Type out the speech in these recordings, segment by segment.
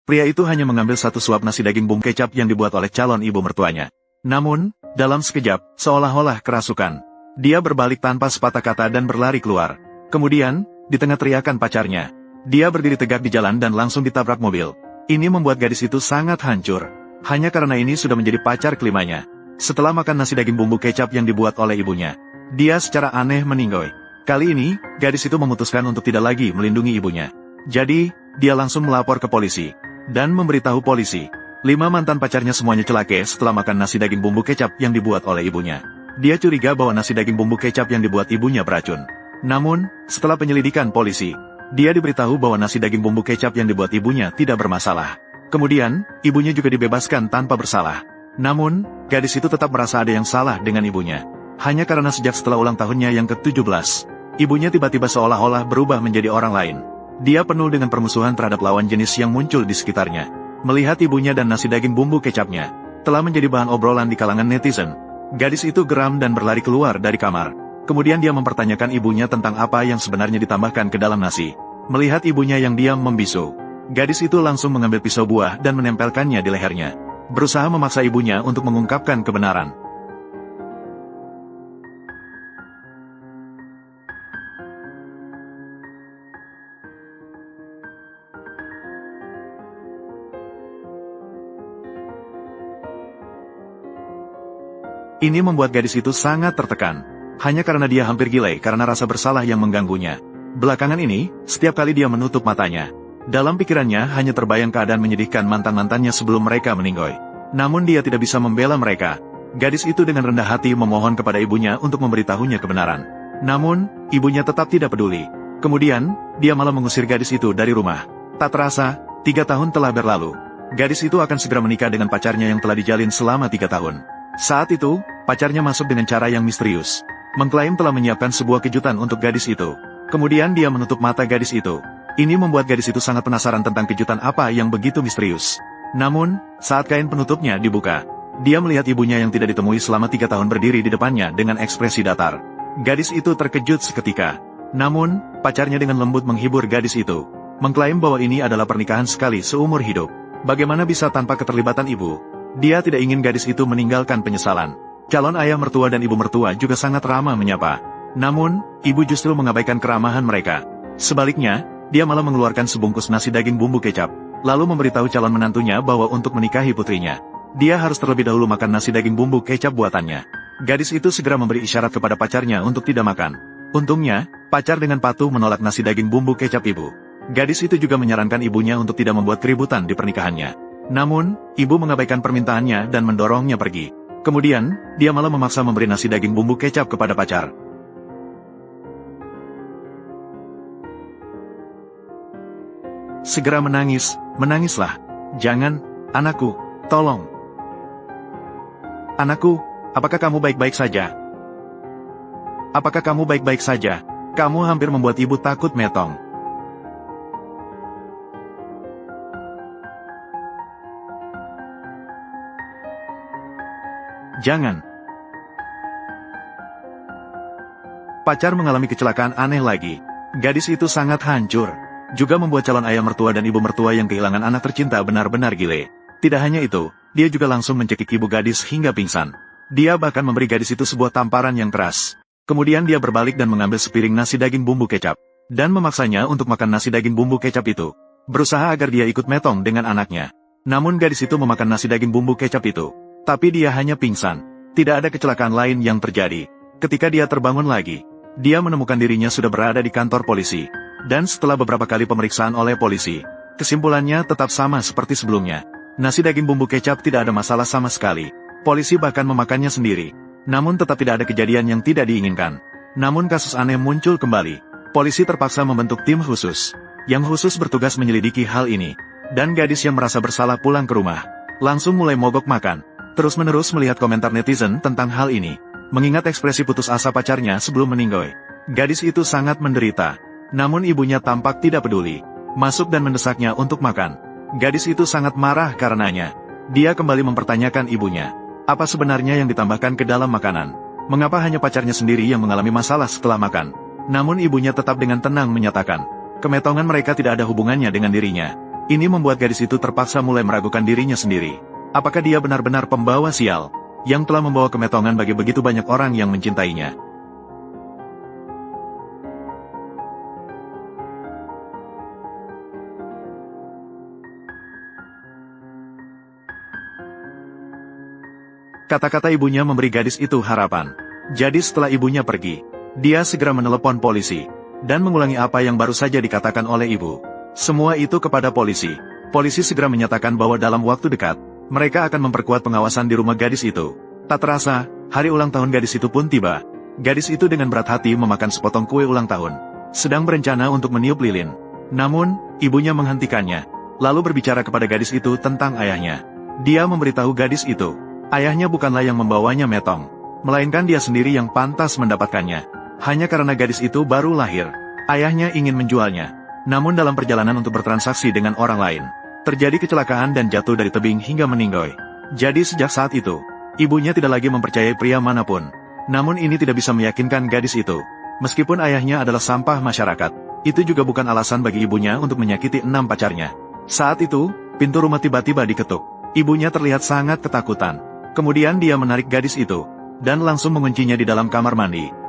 pria itu hanya mengambil satu suap nasi daging bumbu kecap yang dibuat oleh calon ibu mertuanya. Namun, dalam sekejap, seolah-olah kerasukan, dia berbalik tanpa sepatah kata dan berlari keluar. Kemudian, di tengah teriakan pacarnya, dia berdiri tegak di jalan dan langsung ditabrak mobil. Ini membuat gadis itu sangat hancur, hanya karena ini sudah menjadi pacar kelimanya. Setelah makan nasi daging bumbu kecap yang dibuat oleh ibunya, dia secara aneh meninggoy. Kali ini, gadis itu memutuskan untuk tidak lagi melindungi ibunya. Jadi, dia langsung melapor ke polisi dan memberitahu polisi. 5 mantan pacarnya semuanya celaka setelah makan nasi daging bumbu kecap yang dibuat oleh ibunya. Dia curiga bahwa nasi daging bumbu kecap yang dibuat ibunya beracun. Namun, setelah penyelidikan polisi, dia diberitahu bahwa nasi daging bumbu kecap yang dibuat ibunya tidak bermasalah. Kemudian, ibunya juga dibebaskan tanpa bersalah. Namun, gadis itu tetap merasa ada yang salah dengan ibunya. Hanya karena sejak setelah ulang tahunnya yang ke-17, ibunya tiba-tiba seolah-olah berubah menjadi orang lain. Dia penuh dengan permusuhan terhadap lawan jenis yang muncul di sekitarnya. Melihat ibunya dan nasi daging bumbu kecapnya telah menjadi bahan obrolan di kalangan netizen, gadis itu geram dan berlari keluar dari kamar. Kemudian dia mempertanyakan ibunya tentang apa yang sebenarnya ditambahkan ke dalam nasi. Melihat ibunya yang diam membisu, gadis itu langsung mengambil pisau buah dan menempelkannya di lehernya, berusaha memaksa ibunya untuk mengungkapkan kebenaran. Ini membuat gadis itu sangat tertekan, hanya karena dia hampir gila karena rasa bersalah yang mengganggunya. Belakangan ini, setiap kali dia menutup matanya, dalam pikirannya hanya terbayang keadaan menyedihkan mantan-mantannya sebelum mereka meninggoy. Namun dia tidak bisa membela mereka. Gadis itu dengan rendah hati memohon kepada ibunya untuk memberitahunya kebenaran. Namun, ibunya tetap tidak peduli. Kemudian, dia malah mengusir gadis itu dari rumah. Tak terasa, 3 tahun telah berlalu. Gadis itu akan segera menikah dengan pacarnya yang telah dijalin selama 3 tahun. Saat itu, pacarnya masuk dengan cara yang misterius, mengklaim telah menyiapkan sebuah kejutan untuk gadis itu. Kemudian dia menutup mata gadis itu. Ini membuat gadis itu sangat penasaran tentang kejutan apa yang begitu misterius. Namun, saat kain penutupnya dibuka, dia melihat ibunya yang tidak ditemui selama 3 tahun berdiri di depannya dengan ekspresi datar. Gadis itu terkejut seketika. Namun, pacarnya dengan lembut menghibur gadis itu, mengklaim bahwa ini adalah pernikahan sekali seumur hidup. Bagaimana bisa tanpa keterlibatan ibu? Dia tidak ingin gadis itu meninggalkan penyesalan. Calon ayah mertua dan ibu mertua juga sangat ramah menyapa. Namun, ibu justru mengabaikan keramahan mereka. Sebaliknya, dia malah mengeluarkan sebungkus nasi daging bumbu kecap, lalu memberitahu calon menantunya bahwa untuk menikahi putrinya, dia harus terlebih dahulu makan nasi daging bumbu kecap buatannya. Gadis itu segera memberi isyarat kepada pacarnya untuk tidak makan. Untungnya, pacar dengan patuh menolak nasi daging bumbu kecap ibu. Gadis itu juga menyarankan ibunya untuk tidak membuat keributan di pernikahannya. Namun, ibu mengabaikan permintaannya dan mendorongnya pergi. Kemudian, dia malah memaksa memberi nasi daging bumbu kecap kepada pacar. Segera menangis, menangislah. Jangan, anakku, tolong. Anakku, apakah kamu baik-baik saja? Apakah kamu baik-baik saja? Kamu hampir membuat ibu takut metong. Jangan. Pacar mengalami kecelakaan aneh lagi. Gadis itu sangat hancur, juga membuat calon ayah mertua dan ibu mertua yang kehilangan anak tercinta benar-benar gile. Tidak hanya itu, dia juga langsung mencekik ibu gadis hingga pingsan. Dia bahkan memberi gadis itu sebuah tamparan yang keras. Kemudian dia berbalik dan mengambil sepiring nasi daging bumbu kecap, dan memaksanya untuk makan nasi daging bumbu kecap itu, berusaha agar dia ikut metong dengan anaknya. Namun gadis itu memakan nasi daging bumbu kecap itu, tapi dia hanya pingsan. Tidak ada kecelakaan lain yang terjadi. Ketika dia terbangun lagi, dia menemukan dirinya sudah berada di kantor polisi. Dan setelah beberapa kali pemeriksaan oleh polisi, kesimpulannya tetap sama seperti sebelumnya. Nasi daging bumbu kecap tidak ada masalah sama sekali. Polisi bahkan memakannya sendiri. Namun tetap tidak ada kejadian yang tidak diinginkan. Namun kasus aneh muncul kembali. Polisi terpaksa membentuk tim khusus, yang khusus bertugas menyelidiki hal ini. Dan gadis yang merasa bersalah pulang ke rumah, langsung mulai mogok makan. Terus-menerus melihat komentar netizen tentang hal ini. Mengingat ekspresi putus asa pacarnya sebelum meninggoy, gadis itu sangat menderita. Namun ibunya tampak tidak peduli, masuk dan mendesaknya untuk makan. Gadis itu sangat marah karenanya. Dia kembali mempertanyakan ibunya, apa sebenarnya yang ditambahkan ke dalam makanan? Mengapa hanya pacarnya sendiri yang mengalami masalah setelah makan? Namun ibunya tetap dengan tenang menyatakan, kemetongan mereka tidak ada hubungannya dengan dirinya. Ini membuat gadis itu terpaksa mulai meragukan dirinya sendiri. Apakah dia benar-benar pembawa sial, yang telah membawa kemetongan bagi begitu banyak orang yang mencintainya? Kata-kata ibunya memberi gadis itu harapan. Jadi setelah ibunya pergi, dia segera menelepon polisi, dan mengulangi apa yang baru saja dikatakan oleh ibu. Semua itu kepada polisi. Polisi segera menyatakan bahwa dalam waktu dekat, mereka akan memperkuat pengawasan di rumah gadis itu. Tak terasa, hari ulang tahun gadis itu pun tiba. Gadis itu dengan berat hati memakan sepotong kue ulang tahun, sedang berencana untuk meniup lilin. Namun, ibunya menghentikannya, lalu berbicara kepada gadis itu tentang ayahnya. Dia memberitahu gadis itu, ayahnya bukanlah yang membawanya metong, melainkan dia sendiri yang pantas mendapatkannya. Hanya karena gadis itu baru lahir, ayahnya ingin menjualnya. Namun dalam perjalanan untuk bertransaksi dengan orang lain, terjadi kecelakaan dan jatuh dari tebing hingga meninggoy. Jadi sejak saat itu, ibunya tidak lagi mempercayai pria manapun. Namun ini tidak bisa meyakinkan gadis itu. Meskipun ayahnya adalah sampah masyarakat, itu juga bukan alasan bagi ibunya untuk menyakiti 6 pacarnya. Saat itu, pintu rumah tiba-tiba diketuk. Ibunya terlihat sangat ketakutan. Kemudian dia menarik gadis itu, dan langsung menguncinya di dalam kamar mandi.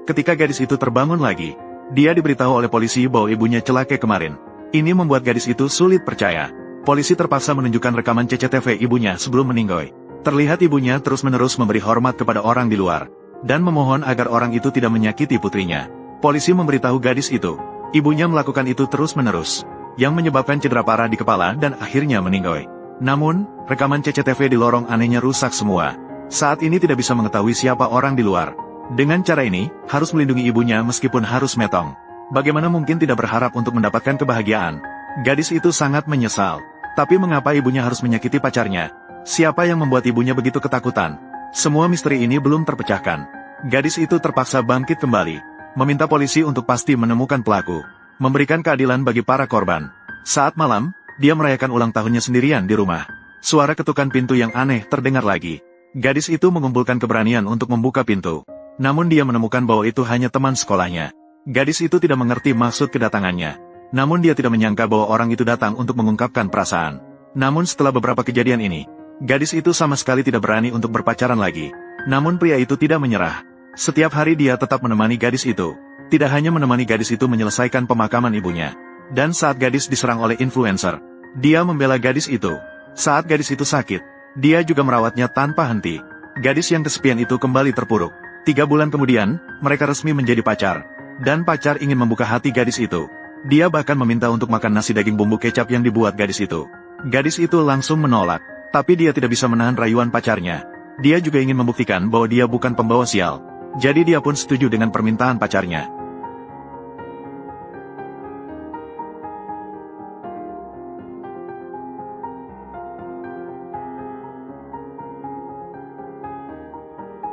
Ketika gadis itu terbangun lagi, dia diberitahu oleh polisi bahwa ibunya celaka kemarin. Ini membuat gadis itu sulit percaya. Polisi terpaksa menunjukkan rekaman CCTV ibunya sebelum meninggoy. Terlihat ibunya terus-menerus memberi hormat kepada orang di luar, dan memohon agar orang itu tidak menyakiti putrinya. Polisi memberitahu gadis itu, ibunya melakukan itu terus-menerus, yang menyebabkan cedera parah di kepala dan akhirnya meninggoy. Namun, rekaman CCTV di lorong anehnya rusak semua. Saat ini tidak bisa mengetahui siapa orang di luar. Dengan cara ini, harus melindungi ibunya meskipun harus metong. Bagaimana mungkin tidak berharap untuk mendapatkan kebahagiaan? Gadis itu sangat menyesal. Tapi mengapa ibunya harus menyakiti pacarnya? Siapa yang membuat ibunya begitu ketakutan? Semua misteri ini belum terpecahkan. Gadis itu terpaksa bangkit kembali, meminta polisi untuk pasti menemukan pelaku, memberikan keadilan bagi para korban. Saat malam, dia merayakan ulang tahunnya sendirian di rumah. Suara ketukan pintu yang aneh terdengar lagi. Gadis itu mengumpulkan keberanian untuk membuka pintu. Namun dia menemukan bahwa itu hanya teman sekolahnya. Gadis itu tidak mengerti maksud kedatangannya. Namun dia tidak menyangka bahwa orang itu datang untuk mengungkapkan perasaan. Namun setelah beberapa kejadian ini, gadis itu sama sekali tidak berani untuk berpacaran lagi. Namun pria itu tidak menyerah. Setiap hari dia tetap menemani gadis itu. Tidak hanya menemani gadis itu menyelesaikan pemakaman ibunya. Dan saat gadis diserang oleh influencer, dia membela gadis itu. Saat gadis itu sakit, dia juga merawatnya tanpa henti. Gadis yang kesepian itu kembali terpuruk. 3 bulan kemudian, mereka resmi menjadi pacar. Dan pacar ingin membuka hati gadis itu. Dia bahkan meminta untuk makan nasi daging bumbu kecap yang dibuat gadis itu. Gadis itu langsung menolak. Tapi dia tidak bisa menahan rayuan pacarnya. Dia juga ingin membuktikan bahwa dia bukan pembawa sial. Jadi dia pun setuju dengan permintaan pacarnya.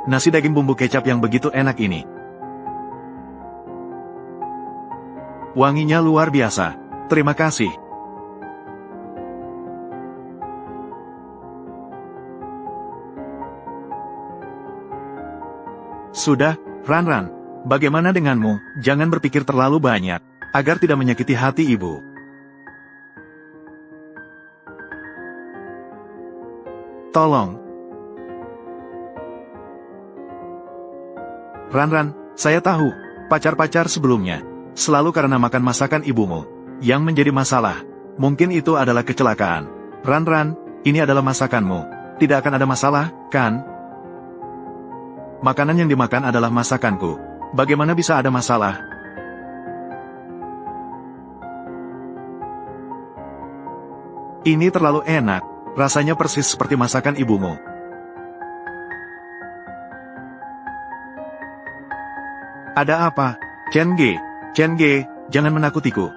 Nasi daging bumbu kecap yang begitu enak ini. Wanginya luar biasa. Terima kasih. Sudah, Ran. Bagaimana denganmu? Jangan berpikir terlalu banyak, agar tidak menyakiti hati ibu. Tolong. Ran, saya tahu, pacar-pacar sebelumnya, selalu karena makan masakan ibumu, yang menjadi masalah. Mungkin itu adalah kecelakaan. Ran, ini adalah masakanmu. Tidak akan ada masalah, kan? Makanan yang dimakan adalah masakanku. Bagaimana bisa ada masalah? Ini terlalu enak, rasanya persis seperti masakan ibumu. Ada apa? Chen Ge, jangan menakutiku.